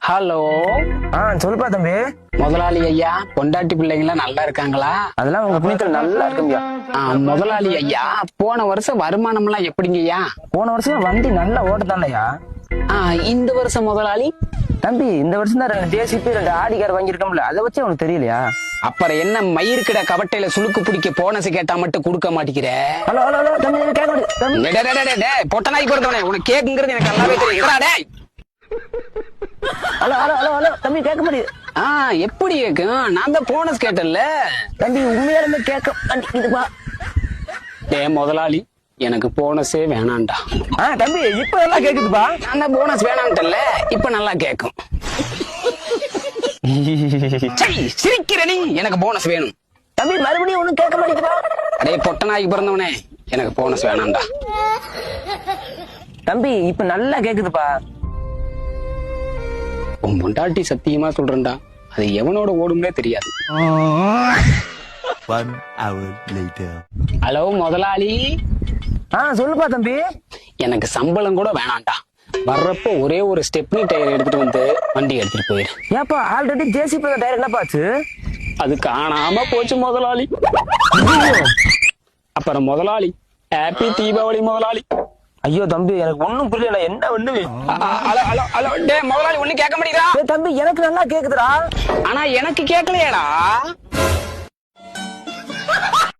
Hello. சொல்லுப்பா தம்பி. முதலாளி ஐயா, பொண்டாட்டி பிள்ளைங்களா நல்லா இருக்காங்களா? அதெல்லாம் உங்க புண்ணியத்துல நல்லா இருக்குங்கய்யா. முதலாளி ஐயா, போன வருஷம் வருமானம் எல்லாம் எப்படிங்கய்யா? போன வருஷம் வண்டி நல்லா ஓட்டத்தானயா. இந்த வருஷம் முதலாளி? தம்பி, இந்த வருஷம் தான் 2 ஜேசிபி 2 ஆடி கார் வாங்கியிருக்கோம்ல, அதை வச்சு உனக்கு தெரியலையா? அப்புறம் என்ன மயிர்கிட கவட்டையில சுளுக்கு பிடிக்க போனஸ் கேட்டா மட்டும் கொடுக்க மாட்டேங்கிற? ஹலோ ஹலோ ஹலோ தம்பி, கேட்க முடியும். பொட்ட நாய் பொறுத்தவனே, உனக்கு கேக்குங்கிறது எனக்கு நல்லாவே தெரியும். ஹலோ ஹலோ ஹலோ ஹலோ தம்பி, கேட்க முடியும். எப்படி கேக்கும்? நான் தான் போனஸ் கேட்டேன்ல தம்பி, உண்மையாலுமே கேட்க மாட்டேங்குதுப்பா. முதலாளி, எனக்கு போனஸே வேணாண்டா. தம்பி, இப்ப நல்லா கேக்குதுப்பா. அந்த போனஸ் வேணான்ட்டல, இப்ப நல்லா கேக்கும். சிரிக்கிற நீ, எனக்கு போனஸ் வேணும். தம்பி, மறுபடியும் ஒண்ணும் கேட்க மாட்டேங்குதா? அடே பொட்ட நாய்க்கு பிறந்தவனே, எனக்கு போனஸ் வேணாண்டா. தம்பி, இப்ப நல்லா கேக்குதுப்பா. உன் பொண்டாட்டி சத்தியமா சொல்றேன்டா, அது எவனோட ஓடும்னே தெரியாது. 1 hour later. ஹலோ முதலாளி. சொல்லுப்பா தம்பி. எனக்கு சம்பளம் கூட வேணாண்டா. வர்றப்போ ஒரே ஒரு ஸ்டெப்னி டயர் எடுத்துட்டு வந்து வண்டி எடுத்துட்டு போயிரு. ஏப்பா, ஆல்ரெடி ஜேசிபி டயர் என்னப்பாச்சு? அது காணாம போச்சு முதலாளி. அப்புறம் முதலாளி, ஹாப்பி தீபாவளி முதலாளி. ஐயோ தம்பி, எனக்கு ஒண்ணும் புரியல, என்ன ஒண்ணு. Hello hello hello. முதலாளி ஒண்ணு கேட்க மாட்டேங்கிறா. தம்பி, எனக்கு நல்லா கேக்குதுடா. ஆனா எனக்கு கேட்கலையேடா.